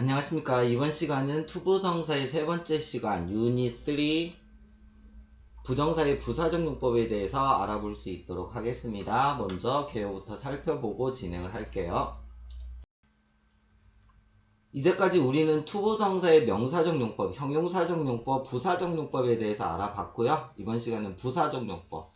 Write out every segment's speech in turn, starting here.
안녕하십니까. 이번 시간은 투부정사의 세 번째 시간 유닛 3 부정사의 부사적 용법에 대해서 알아볼 수 있도록 하겠습니다. 먼저 개요부터 살펴보고 진행을 할게요. 이제까지 우리는 투부정사의 명사적 용법, 형용사적 용법, 부사적 용법에 대해서 알아봤고요. 이번 시간은 부사적 용법.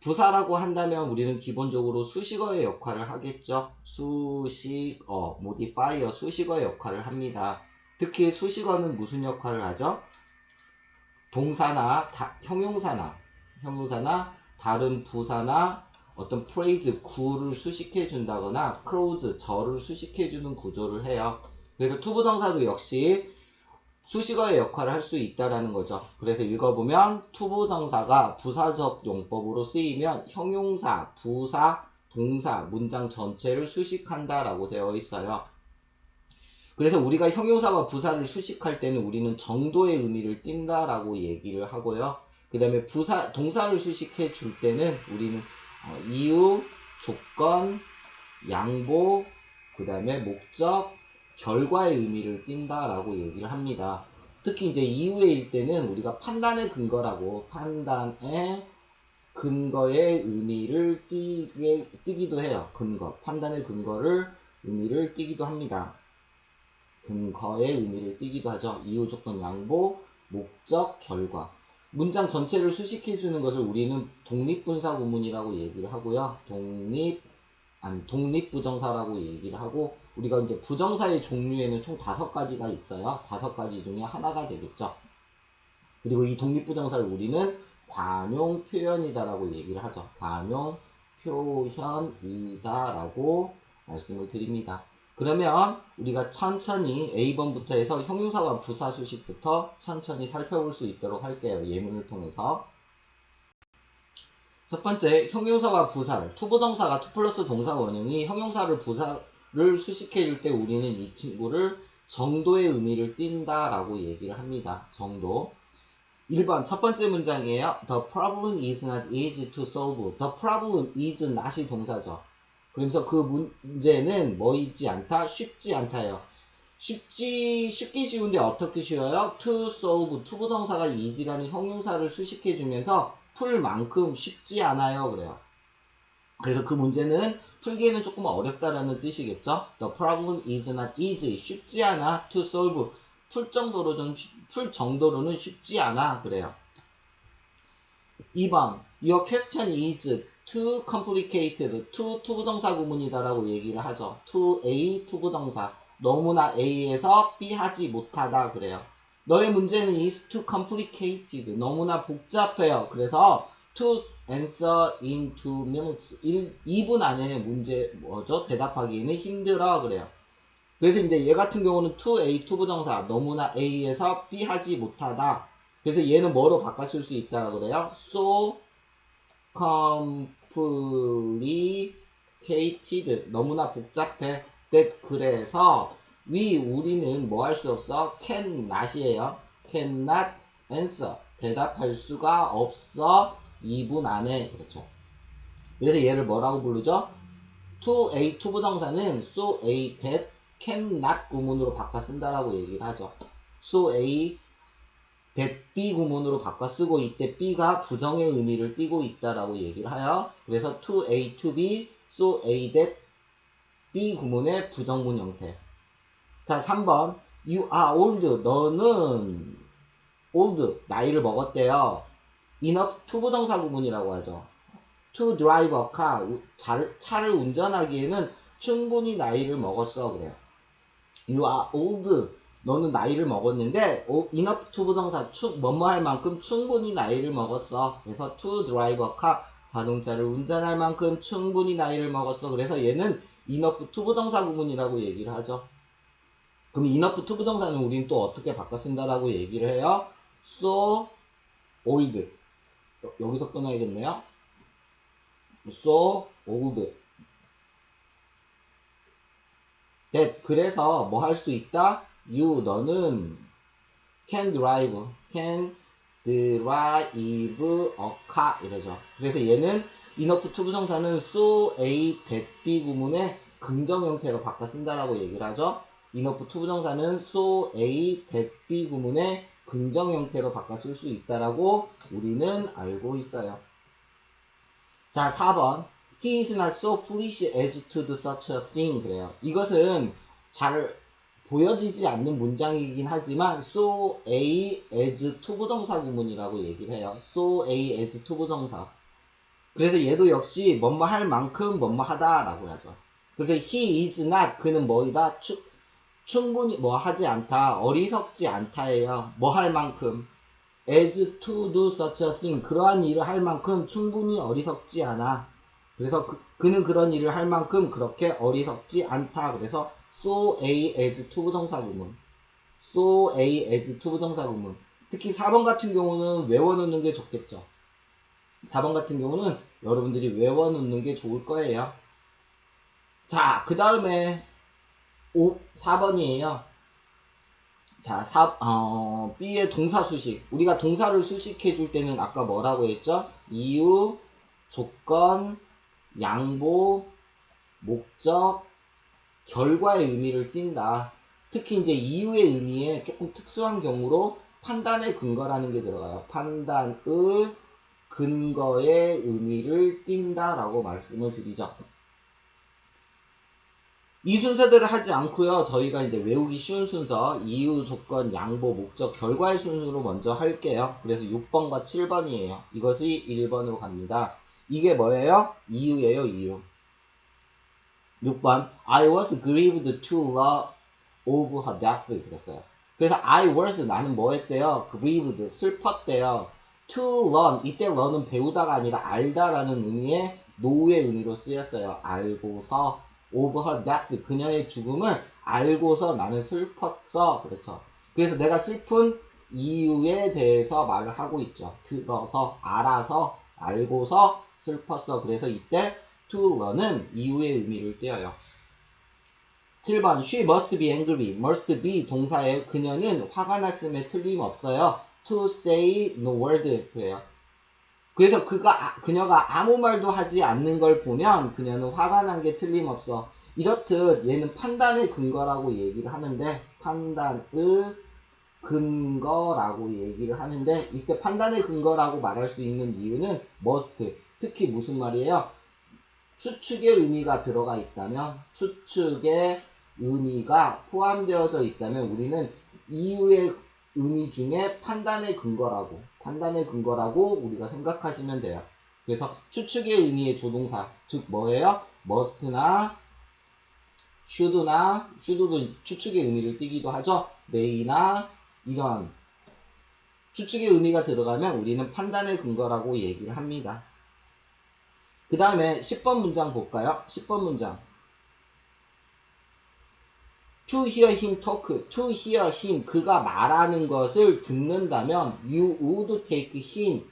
부사라고 한다면 우리는 기본적으로 수식어의 역할을 하겠죠. 수식어, modifier, 수식어의 역할을 합니다. 특히 수식어는 무슨 역할을 하죠? 동사나 형용사나 다른 부사나 어떤 phrase, 구를 수식해 준다거나 clause, 절을 수식해 주는 구조를 해요. 그래서 투부정사도 역시 수식어의 역할을 할 수 있다라는 거죠. 그래서 읽어보면 투부정사가 부사적 용법으로 쓰이면 형용사, 부사, 동사, 문장 전체를 수식한다 라고 되어 있어요. 그래서 우리가 형용사와 부사를 수식할 때는 우리는 정도의 의미를 띈다 라고 얘기를 하고요. 그 다음에 동사를 수식해 줄 때는 우리는 이유, 조건, 양보, 그 다음에 목적, 결과의 의미를 띈다 라고 얘기를 합니다. 특히 이제 이유의 때는 우리가 판단의 근거라고 판단의 근거의 의미를 띠기도 해요. 판단의 의미를 띠기도 합니다. 근거의 의미를 띠기도 하죠. 이유, 조건, 양보, 목적, 결과. 문장 전체를 수식해주는 것을 우리는 독립분사 구문이라고 얘기를 하고요. 독립부정사라고 얘기를 하고, 우리가 이제 부정사의 종류에는 총 5가지가 있어요. 5가지 중에 하나가 되겠죠. 그리고 이 독립부정사를 우리는 관용 표현이다라고 얘기를 하죠. 관용 표현이다라고 말씀을 드립니다. 그러면 우리가 천천히 A번부터 해서 형용사와 부사 수식부터 천천히 살펴볼 수 있도록 할게요. 예문을 통해서. 첫 번째, 형용사와 부사를, 투부정사가 투 플러스 동사 원형이 형용사를 부사를 수식해 줄 때 우리는 이 친구를 정도의 의미를 띈다 라고 얘기를 합니다. 정도. 1번 첫 번째 문장이에요. The problem is not easy to solve. The problem is not이 동사죠. 그러면서 그 문제는 뭐 있지 않다? 쉽지 않다요. 쉽기 쉬운데 어떻게 쉬워요? To solve, 투부정사가 easy라는 형용사를 수식해주면서 풀 만큼 쉽지 않아요. 그래요. 그래서 그 문제는 풀기에는 조금 어렵다라는 뜻이겠죠? The problem is not easy. 쉽지 않아. To solve. 풀 정도로는 쉽지 않아. 그래요. 2번. Your question is too complicated. to 투부정사 구문이다라고 얘기를 하죠. to A 투부정사. 너무나 A에서 B 하지 못하다. 그래요. 너의 문제는 is too complicated. 너무나 복잡해요. 그래서 to answer in 2 minutes. 2분 안에 문제 대답하기에는 힘들어. 그래요. 그래서 이제 얘 같은 경우는 to A 투부정사. 너무나 A에서 B 하지 못하다. 그래서 얘는 뭐로 바꿨을 수 있다고 그래요? So complicated. 너무나 복잡해. 그래서 우리는 뭐 할 수 없어? cannot이에요. cannot answer. 대답할 수가 없어. 2분 안에. 그렇죠. 그래서 얘를 뭐라고 부르죠? to A 투부정사는 so A that cannot 구문으로 바꿔 쓴다라고 얘기를 하죠. so A that B 구문으로 바꿔 쓰고 이때 B가 부정의 의미를 띠고 있다라고 얘기를 해요. 그래서 to A to B, so A that B 구문의 부정문 형태. 자, 3번. You are old. 너는 old. 나이를 먹었대요. enough 투부정사 구문이라고 하죠. to drive a car. 차를 운전하기에는 충분히 나이를 먹었어. 그래요. You are old. 너는 나이를 먹었는데 enough 투부정사 뭐뭐 할 만큼 충분히 나이를 먹었어. 그래서 to drive a car. 자동차를 운전할 만큼 충분히 나이를 먹었어. 그래서 얘는 enough 투부정사 구문이라고 얘기를 하죠. 그럼 enough 투부정사는 우린 또 어떻게 바꿔 쓴다라고 얘기를 해요? so old. 여기서 끊어야겠네요. so old. that 그래서 뭐 할 수 있다? 너는 can drive a car 이러죠. 그래서 얘는 enough 투부정사는 so A, that B 구문의 긍정 형태로 바꿔 쓴다라고 얘기를 하죠. enough 투부정사는 so A, that B 구문의 긍정 형태로 바꿔 쓸 수 있다라고 우리는 알고 있어요. 자, 4번. He is not so foolish as to do such a thing. 그래요. 이것은 잘 보여지지 않는 문장이긴 하지만 so A as 투부정사 구문이라고 얘기를 해요. so A as 투부정사. 그래서 얘도 역시 뭐뭐 할 만큼 뭐뭐 하다라고 하죠. 그래서 he is not 그는 뭐이다 충분히 뭐 하지 않다 어리석지 않다예요. 뭐 할 만큼 as to do such a thing 그러한 일을 할 만큼 충분히 어리석지 않아. 그래서 그는 그런 일을 할 만큼 그렇게 어리석지 않다. 그래서 so A as 투부정사 구문 so A as 투부정사 구문 특히 4번 같은 경우는 외워놓는 게 좋겠죠. 4번 같은 경우는 여러분들이 외워놓는 게 좋을 거예요. 자, 그 다음에 4번이에요. 자, B의 동사 수식. 우리가 동사를 수식해 줄 때는 아까 뭐라고 했죠? 이유, 조건, 양보, 목적, 결과의 의미를 띈다. 특히 이제 이유의 의미에 조금 특수한 경우로 판단의 근거라는 게 들어가요. 판단의 근거의 의미를 띈다라고 말씀을 드리죠. 이 순서대로 하지 않고요. 저희가 이제 외우기 쉬운 순서 이유, 조건, 양보, 목적, 결과의 순서로 먼저 할게요. 그래서 6번과 7번이에요. 이것이 1번으로 갑니다. 이게 뭐예요? 이유예요. 이유. 6번 I was grieved to learn of her death 그랬어요. 그래서 I was 나는 뭐 했대요? grieved 슬펐대요. to learn 이때 learn은 배우다가 아니라 알다라는 의미의 know의 의미로 쓰였어요. 알고서 of her death 그녀의 죽음을 알고서 나는 슬펐어. 그렇죠. 그래서 내가 슬픈 이유에 대해서 말을 하고 있죠. 들어서 알아서 알고서 슬펐어. 그래서 이때 to learn은 이유의 의미를 띄어요. 7번 She must be angry. must be 동사에 그녀는 화가 났음에 틀림없어요. to say no word 그래요. 그래서 그녀가 아무 말도 하지 않는 걸 보면 그녀는 화가 난 게 틀림없어. 이렇듯 얘는 판단의 근거라고 얘기를 하는데 판단의 근거라고 얘기를 하는데 이때 판단의 근거라고 말할 수 있는 이유는 must 특히 무슨 말이에요? 추측의 의미가 들어가 있다면 추측의 의미가 포함되어져 있다면 우리는 이유의 의미 중에 판단의 근거라고 우리가 생각하시면 돼요. 그래서 추측의 의미의 조동사 즉 뭐예요? must나 should도 추측의 의미를 띠기도 하죠. may나 이런 추측의 의미가 들어가면 우리는 판단의 근거라고 얘기를 합니다. 그 다음에 10번 문장 볼까요? 10번 문장. To hear him talk, to hear him, 그가 말하는 것을 듣는다면 you would take him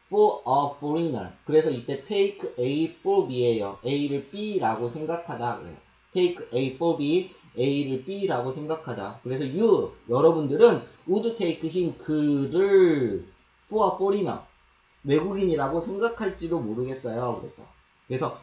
for a foreigner. 그래서 이때 take A for B예요. A를 B라고 생각하다. 그래요. take A for B, A를 B라고 생각하다. 그래서 여러분들은 would take him, 그를 for a foreigner. 외국인이라고 생각할지도 모르겠어요. 그렇죠. 그래서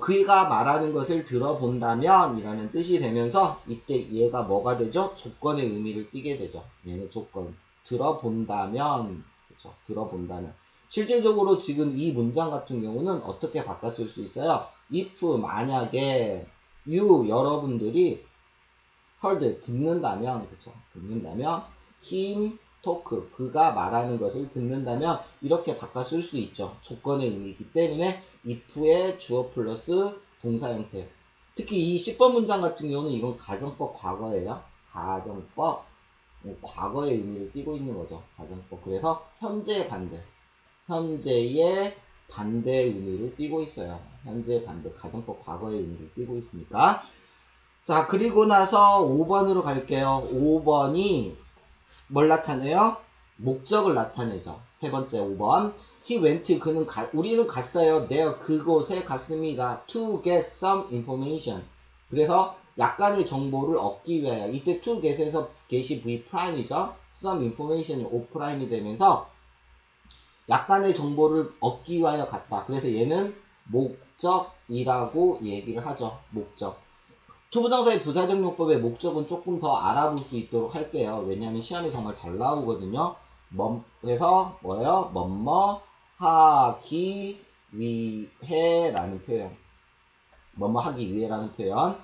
그가 말하는 것을 들어본다면 이라는 뜻이 되면서 이때 얘가 뭐가 되죠? 조건의 의미를 띠게 되죠. 얘는 조건. 들어본다면 그렇죠. 들어본다면 실질적으로 지금 이 문장 같은 경우는 어떻게 바꿨을 수 있어요? if 만약에 여러분들이 heard 듣는다면 그렇죠. 듣는다면 him talk 그가 말하는 것을 듣는다면 이렇게 바꿔 쓸 수 있죠. 조건의 의미이기 때문에 if의 주어 플러스 동사 형태. 특히 이 10번 문장 같은 경우는 이건 가정법 과거예요. 가정법 과거의 의미를 띠고 있는 거죠. 가정법. 그래서 현재 반대. 현재의 반대의 의미를 띠고 있어요. 현재 반대. 가정법 과거의 의미를 띠고 있으니까. 자, 그리고 나서 5번으로 갈게요. 5번이 뭘 나타내요? 목적을 나타내죠. 세 번째 5번. He went, 우리는 갔어요. there, 그곳에 갔습니다. to get some information. 그래서 약간의 정보를 얻기 위하여. 이때 to get에서 get이 V prime이죠. some information이 O prime이 되면서 약간의 정보를 얻기 위하여 갔다. 그래서 얘는 목적이라고 얘기를 하죠. 목적. 투부정사의 부사적 용법의 목적은 조금 더 알아볼 수 있도록 할게요. 왜냐하면 시험에 정말 잘 나오거든요. 그래서 뭐예요? 뭐뭐 하기 위해라는 표현. 뭐뭐 하기 위해라는 표현.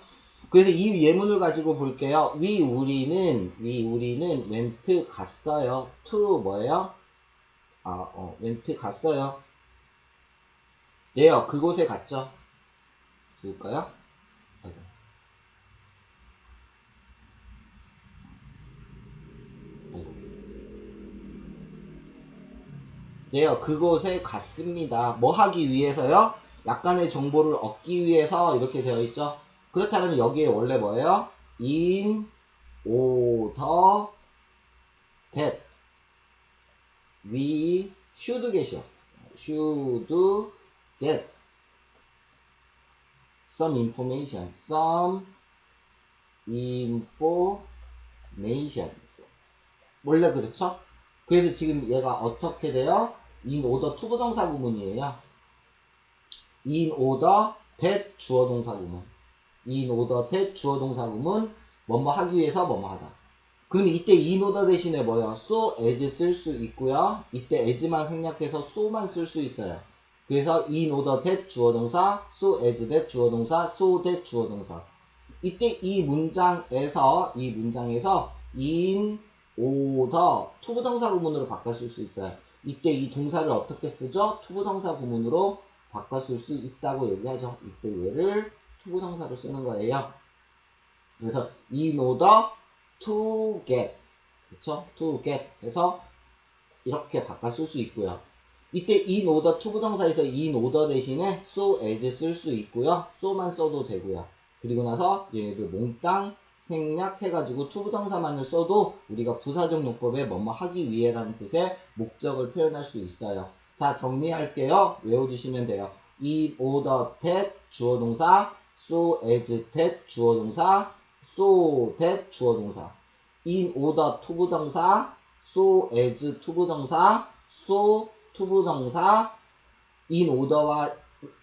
그래서 이 예문을 가지고 볼게요. 우리는 went 갔어요. to 뭐예요? went 갔어요. 네요. 그곳에 갔죠. 지울까요? 아이고. 네요. 그곳에 갔습니다. 뭐 하기 위해서요? 약간의 정보를 얻기 위해서 이렇게 되어 있죠. 그렇다면 여기에 원래 뭐예요? in order that we should get이요. should get some information. 원래 그렇죠? 그래서 지금 얘가 어떻게 돼요? in order 투부정사 구문이에요. in order that 주어 동사 구문. in order that 주어 동사 구문. 뭐뭐 하기 위해서 뭐뭐 하다. 그럼 이때 in order 대신에 뭐요? so as 쓸 수 있고요. 이때 as만 생략해서 so만 쓸 수 있어요. 그래서 in order that 주어 동사, so as that 주어 동사, so that 주어 동사. 이때 이 문장에서 in order 투부정사 구문으로 바꿨을 수 있어요. 이때 이 동사를 어떻게 쓰죠? 투부정사 구문으로 바꿨을 수 있다고 얘기하죠. 이때 얘를 투부정사로 쓰는 거예요. 그래서 in order to get, 그쵸? to get 해서 이렇게 바꿨을 수 있고요. 이때 in order 투부정사에서 in order 대신에 so as 쓸 수 있고요. so만 써도 되고요. 그리고 나서 얘네들 몽땅 생략해가지고 투부정사만을 써도 우리가 부사적 용법에 뭐뭐 하기 위해라는 뜻의 목적을 표현할 수 있어요. 자, 정리할게요. 외워두시면 돼요. in order that 주어 동사, so as that 주어 동사, so that 주어 동사. in order 투부정사, so as 투부정사, so 투부정사, in order와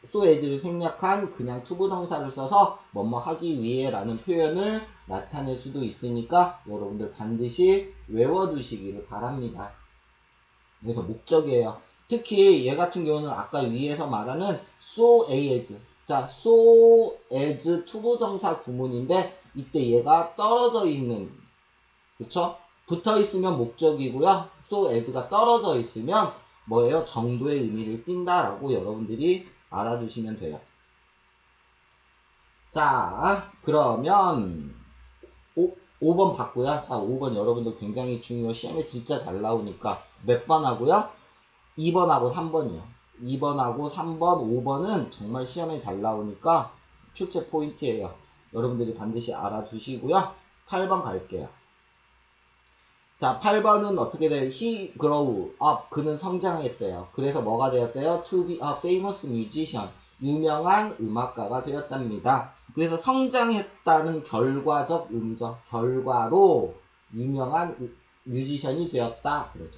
so as를 생략한 그냥 투부정사를 써서 뭐뭐 하기 위해 라는 표현을 나타낼 수도 있으니까 여러분들 반드시 외워두시기를 바랍니다. 그래서 목적이에요. 특히 얘 같은 경우는 아까 위에서 말하는 so as. 자, so as 투부정사 구문인데 이때 얘가 떨어져 있는, 그쵸? 붙어 있으면 목적이고요. so as가 떨어져 있으면 뭐예요? 정도의 의미를 띈다라고 여러분들이 알아두시면 돼요. 자, 그러면 5번 봤고요. 자, 5번 여러분들 굉장히 중요해요. 시험에 진짜 잘 나오니까 몇 번 하고요? 2번하고 3번이요. 2번하고 3번, 5번은 정말 시험에 잘 나오니까 출제 포인트예요. 여러분들이 반드시 알아두시고요. 8번 갈게요. 자, 8번은 어떻게 돼요? He grew up. 그는 성장했대요. 그래서 뭐가 되었대요? To be a famous musician. 유명한 음악가가 되었답니다. 그래서 성장했다는 결과적 의미죠. 결과로 유명한 뮤지션이 되었다. 그러죠.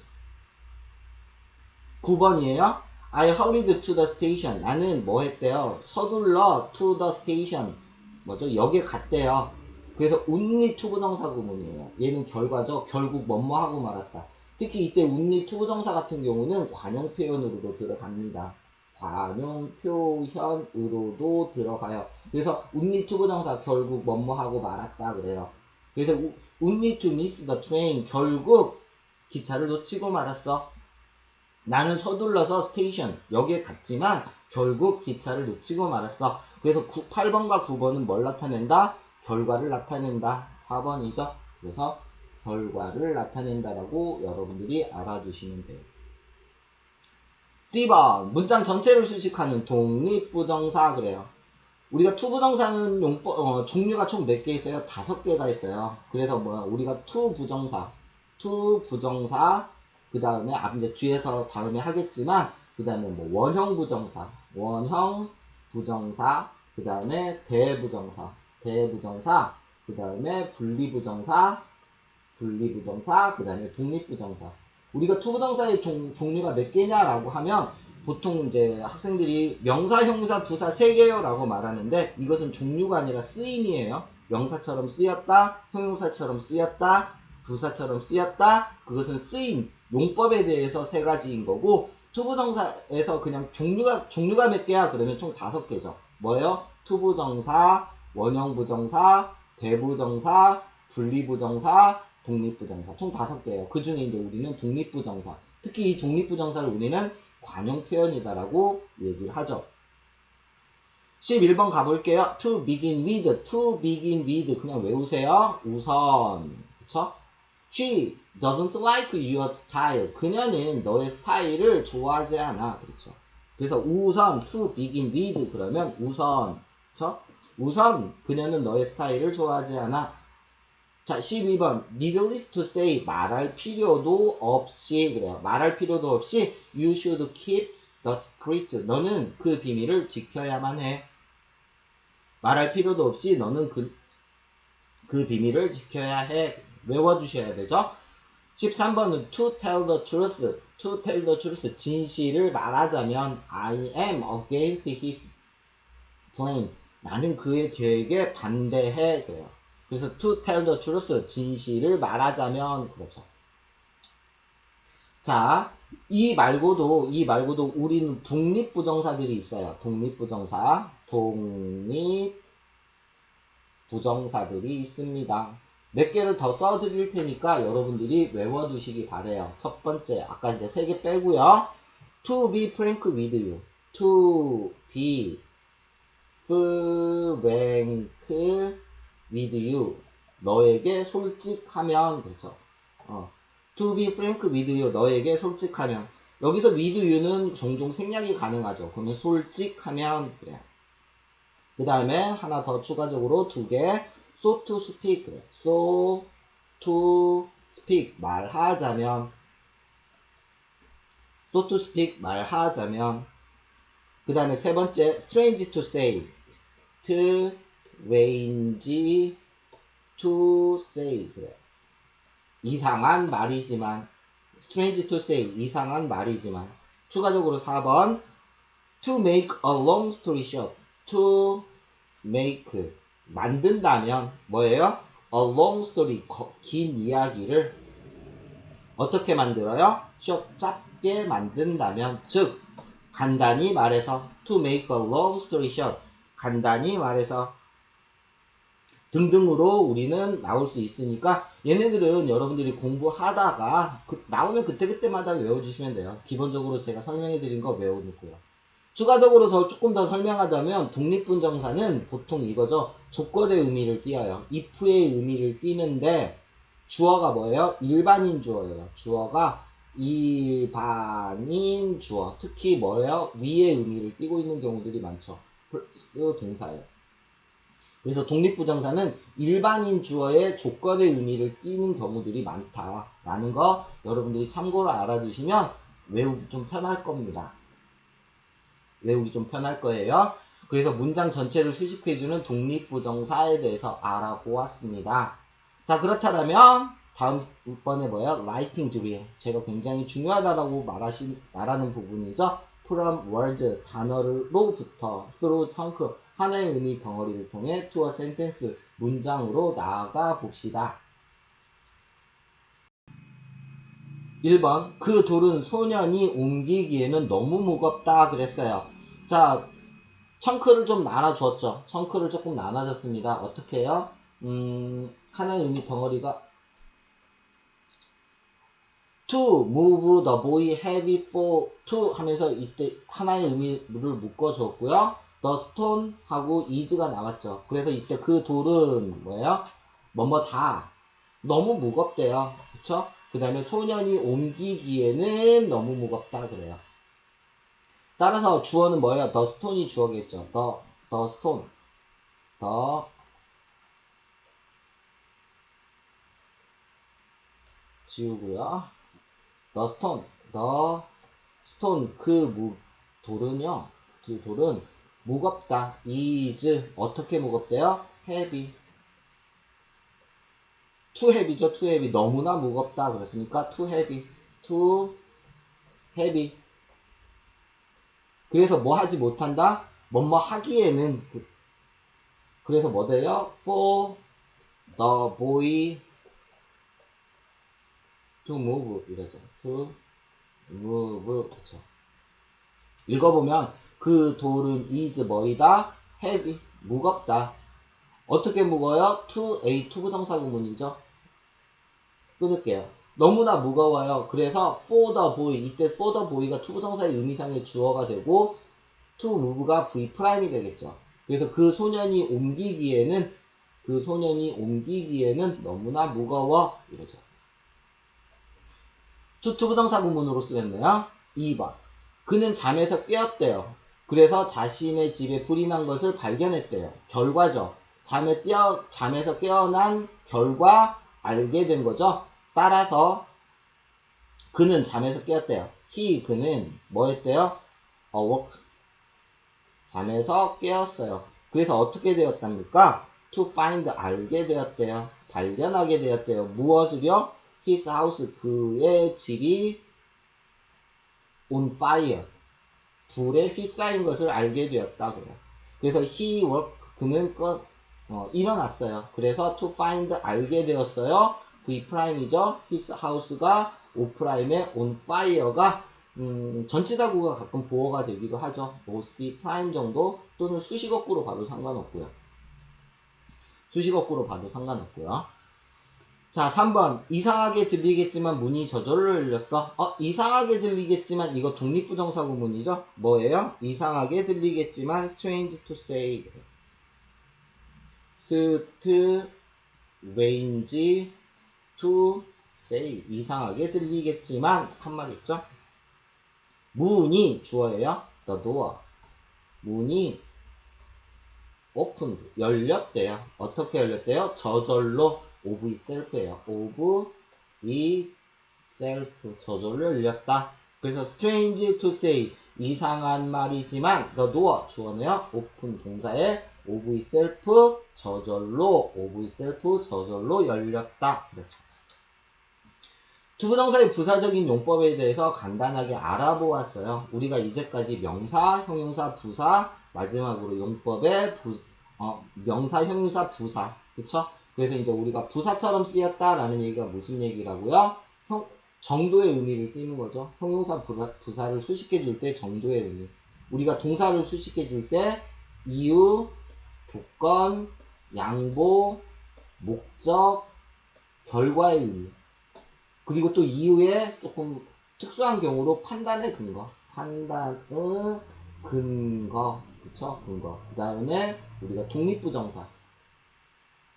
9번이에요. I hurried to the station. 나는 뭐 했대요? 서둘러 to the station. 뭐죠? 역에 갔대요. 그래서 only 투부정사 구문이에요. 얘는 결과죠. 결국 뭐뭐 하고 말았다. 특히 이때 only 투부정사 같은 경우는 관용 표현으로도 들어갑니다. 관용 표현으로도 들어가요. 그래서 only 투부정사 결국 뭐뭐 하고 말았다 그래요. 그래서 only to miss the train. 결국 기차를 놓치고 말았어. 나는 서둘러서 스테이션 역에 갔지만 결국 기차를 놓치고 말았어. 그래서 8번과 9번은 뭘 나타낸다? 결과를 나타낸다. 4번이죠. 그래서 결과를 나타낸다라고 여러분들이 알아두시면 돼요. C번 문장 전체를 수식하는 독립부정사 그래요. 우리가 투부정사는 종류가 총 몇 개 있어요? 5개가 있어요. 그래서 우리가 투부정사 그 다음에 이제 뒤에서 다음에 하겠지만 그 다음에 원형 부정사 그 다음에 대부정사 그 다음에 분리부정사 그 다음에 독립부정사. 우리가 투부정사의 종류가 몇 개냐라고 하면 보통 이제 학생들이 명사, 형사, 부사 3개요 라고 말하는데 이것은 종류가 아니라 쓰임이에요. 명사처럼 쓰였다, 형용사처럼 쓰였다, 부사처럼 쓰였다, 그것은 쓰임, 용법에 대해서 세 가지인 거고, 투부정사에서 그냥 종류가 몇 개야? 그러면 총 5개죠. 뭐예요? 투부정사, 원형부정사, 대부정사, 분리부정사, 독립부정사. 총 5개예요. 그 중에 이제 우리는 독립부정사. 특히 이 독립부정사를 우리는 관용 표현이다라고 얘기를 하죠. 11번 가볼게요. To begin with, to begin with 그냥 외우세요. 우선, 그쵸? She doesn't like your style. 그녀는 너의 스타일을 좋아하지 않아. 그렇죠? 그래서 우선 to begin with 그러면 우선, 그쵸? 우선 그녀는 너의 스타일을 좋아하지 않아. 자, 12번 needless to say 말할 필요도 없이 그래요. 말할 필요도 없이 you should keep the secret. 너는 그 비밀을 지켜야만 해. 말할 필요도 없이 너는 그 비밀을 지켜야 해. 외워주셔야 되죠. 13번은 to tell the truth. to tell the truth. 진실을 말하자면 I am against his plan. 나는 그의 계획에 반대해. 그래요. 그래서 to tell the truth. 진실을 말하자면 그렇죠. 자, 이 말고도 우리는 독립부정사들이 있어요. 독립부정사들이 있습니다. 몇 개를 더 써드릴 테니까 여러분들이 외워두시기 바래요. 첫 번째, 아까 이제 3개 빼고요. To be frank with you. To be frank with you. 너에게 솔직하면, 그렇죠. To be frank with you. 너에게 솔직하면. 여기서 with you는 종종 생략이 가능하죠. 그러면 솔직하면, 그래요. 그 다음에 하나 더 추가적으로 2개. So to speak. 그래. So to speak. 말하자면. So to speak. 말하자면. 그 다음에 3번째. Strange to say. strange to say. 그래. 이상한 말이지만. strange to say. 이상한 말이지만. 추가적으로 4번. To make a long story short. To make. 만든다면 뭐예요? A long story, 긴 이야기를 어떻게 만들어요? short, 짧게 만든다면, 즉 간단히 말해서 to make a long story short, 간단히 말해서 등등으로 우리는 나올 수 있으니까 얘네들은 여러분들이 공부하다가 나오면 그때그때마다 외워주시면 돼요. 기본적으로 제가 설명해드린 거 외워놓고요. 추가적으로 조금 더 설명하자면 독립부정사는 보통 이거죠. 조건의 의미를 띄어요. if의 의미를 띄는데 주어가 뭐예요? 일반인 주어예요. 주어가 일반인 주어. 특히 뭐예요? 위의 의미를 띄고 있는 경우들이 많죠. 플러스 동사예요. 그래서 독립부정사는 일반인 주어의 조건의 의미를 띄는 경우들이 많다라는 거 여러분들이 참고로 알아두시면 외우기 좀 편할 겁니다. 외우기 좀 편할 거예요. 그래서 문장 전체를 수식해주는 독립부정사에 대해서 알아보았습니다. 자, 그렇다면 다음번에 뭐예요? 라이팅 주의. 제가 굉장히 중요하다라고 말하는 부분이죠. from words, 단어로부터 through chunk, 하나의 의미 덩어리를 통해 to a sentence, 문장으로 나아가 봅시다. 1번, 그 돌은 소년이 옮기기에는 너무 무겁다 그랬어요. 자, 청크를 좀 나눠줬죠. 청크를 조금 나눠줬습니다. 어떻게 해요? 하나의 의미 덩어리가 to move the boy heavy for to 하면서 이때 하나의 의미를 묶어줬고요. the stone 하고 is가 나왔죠. 그래서 이때 그 돌은 뭐예요? 뭐뭐다 너무 무겁대요. 그쵸? 그 다음에 소년이 옮기기에는 너무 무겁다 그래요. 따라서 주어는 뭐예요? the stone이 주어겠죠. the stone. the 지우고요. the stone. 돌은요. 그 돌은 무겁다. is 어떻게 무겁대요? heavy. too heavy죠. too heavy. 너무나 무겁다. 그랬으니까 too heavy. too heavy. 그래서 뭐 하지 못한다? 뭐뭐 하기에는 그래서 뭐 돼요? For the boy to move 이러죠. to move. 그쵸. 읽어보면 그 돌은 is 뭐이다? heavy. 무겁다. 어떻게 무거워요? to a 투부정사 구문이죠. 끊을게요. 너무나 무거워요. 그래서 for the boy, 이때 for the boy가 투부정사의 의미상의 주어가 되고 to move가 V'이 되겠죠. 그래서 그 소년이 옮기기에는 너무나 무거워 이러죠. to 투부정사 구문으로 쓰였네요. 2번. 그는 잠에서 깨었대요. 그래서 자신의 집에 불이 난 것을 발견했대요. 결과죠. 잠에서 깨어난 결과 알게 된 거죠. 따라서 그는 잠에서 깨었대요. 그는 뭐 했대요? awoke. 잠에서 깨었어요. 그래서 어떻게 되었답니까? to find 알게 되었대요. 발견하게 되었대요. 무엇을요? his house 그의 집이 on fire 불에 휩싸인 것을 알게 되었다고요. 그래서 he woke 그는 일어났어요. 그래서 to find 알게 되었어요. V'이죠. his house가 O'의 on fire가 전치사구가 가끔 보어가 되기도 하죠. OC 프라임 정도 또는 수식어구로 봐도 상관없고요. 자, 3번. 이상하게 들리겠지만 문이 저절로 열렸어. 이상하게 들리겠지만 이거 독립부정사 구문이죠? 뭐예요? 이상하게 들리겠지만 strange to say. strange to say. 이상하게 들리겠지만 한마디죠? 문이 주어예요. the door. 문이 opened. 열렸대요. 어떻게 열렸대요? 저절로 of itself예요. of itself. 저절로 열렸다. 그래서 strange to say. 이상한 말이지만 the door. 주어네요. open 동사에 of itself. 저절로 of itself. 저절로 열렸다. 그렇죠. 투부정사의 부사적인 용법에 대해서 간단하게 알아보았어요. 우리가 이제까지 명사, 형용사, 부사, 마지막으로 용법의 명사, 형용사, 부사. 그쵸? 그래서 이제 우리가 부사처럼 쓰였다라는 얘기가 무슨 얘기라고요? 정도의 의미를 띠는 거죠. 형용사, 부사를 수식해 줄 때 정도의 의미. 우리가 동사를 수식해 줄 때 이유, 조건, 양보, 목적, 결과의 의미. 그리고 또 이후에 조금 특수한 경우로 판단의 근거. 그쵸? 근거. 그 다음에 우리가 독립부정사.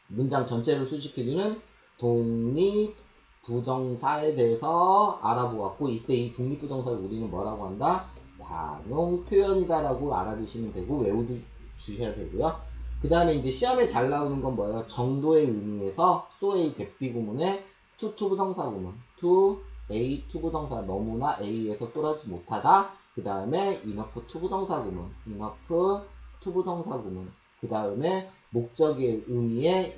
문장 전체를 수식해주는 독립부정사에 대해서 알아보았고, 이때 이 독립부정사를 우리는 뭐라고 한다? 관용 표현이다라고 알아두시면 되고, 외워두셔야 되고요. 그 다음에 이제 시험에 잘 나오는 건 뭐예요? 정도의 의미에서 so의 대비 구문에 to 투부정사 구문, to a 투부정사 너무나 a에서 끌어지 못하다. 그 다음에 enough 투부정사 구문, enough 투부정사 구문. 그 다음에 목적의 의미에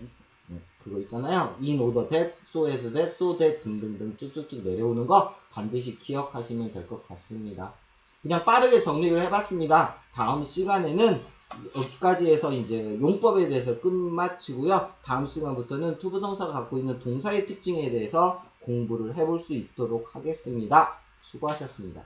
그거 있잖아요. in order that, so as that, so that 등등등 쭉쭉쭉 내려오는 거 반드시 기억하시면 될 것 같습니다. 그냥 빠르게 정리를 해봤습니다. 다음 시간에는 여기까지 해서 이제 용법에 대해서 끝마치고요. 다음 시간부터는 투부정사가 갖고 있는 동사의 특징에 대해서 공부를 해볼 수 있도록 하겠습니다. 수고하셨습니다.